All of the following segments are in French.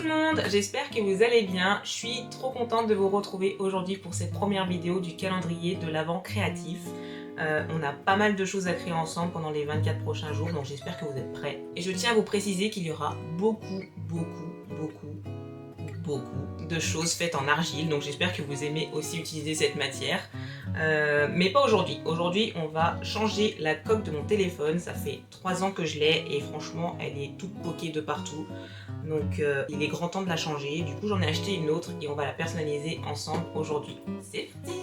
tout le monde, j'espère que vous allez bien. Je suis trop contente de vous retrouver aujourd'hui pour cette première vidéo du calendrier de l'Avent créatif. On a pas mal de choses à créer ensemble pendant les 24 prochains jours, donc j'espère que vous êtes prêts. Et je tiens à vous préciser qu'il y aura beaucoup de choses faites en argile, donc j'espère que vous aimez aussi utiliser cette matière. Mais pas aujourd'hui. Aujourd'hui, on va changer la coque de mon téléphone. Ça fait 3 ans que je l'ai et franchement, elle est toute poquée de partout. Donc, il est grand temps de la changer. Du coup, j'en ai acheté une autre et on va la personnaliser ensemble aujourd'hui. C'est parti!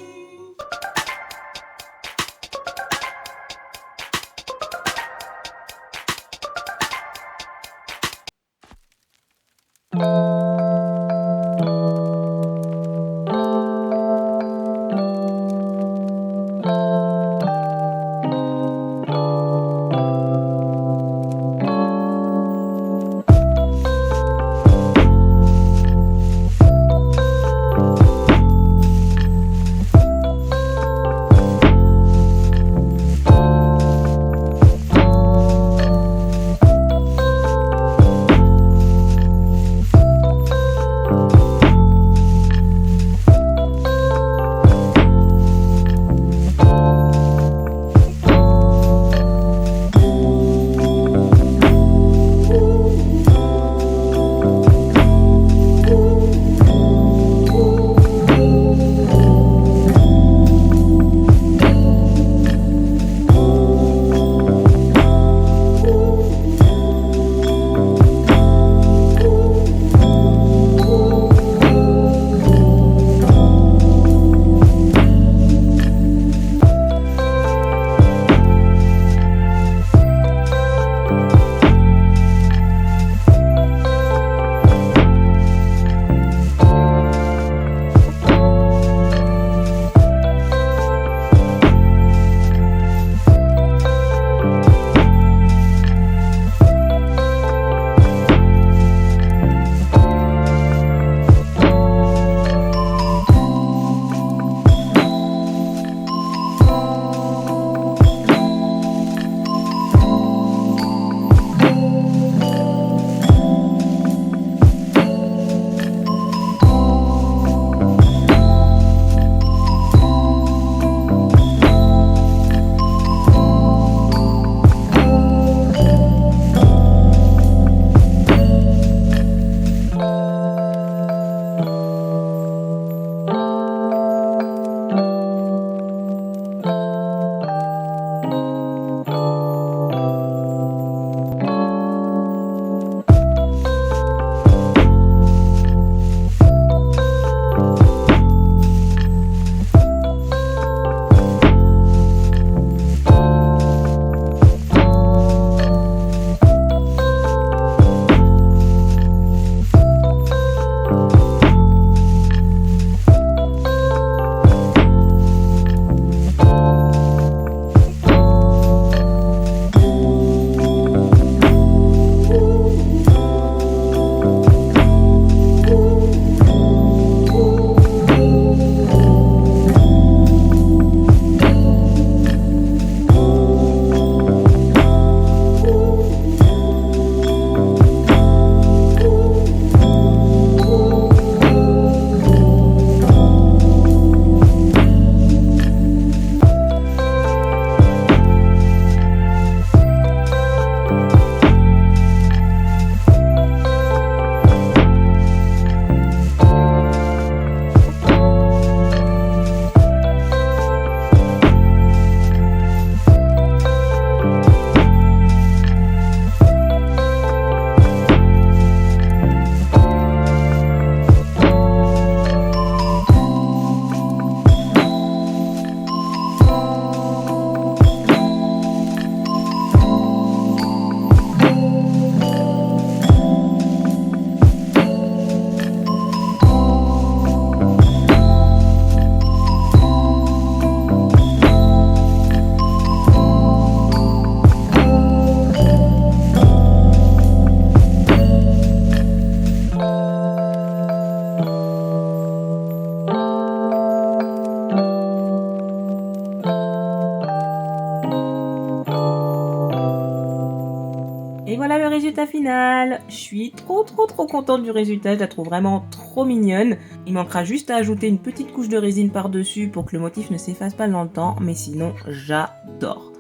résultat final. Je suis trop contente du résultat, je la trouve vraiment trop mignonne. Il manquera juste à ajouter une petite couche de résine par-dessus pour que le motif ne s'efface pas dans le temps, mais sinon j'adore.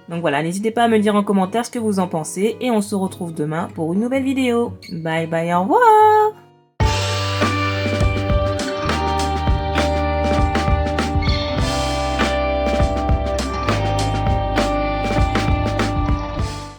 Donc voilà, n'hésitez pas à me dire en commentaire ce que vous en pensez et on se retrouve demain pour une nouvelle vidéo. Bye bye, au revoir!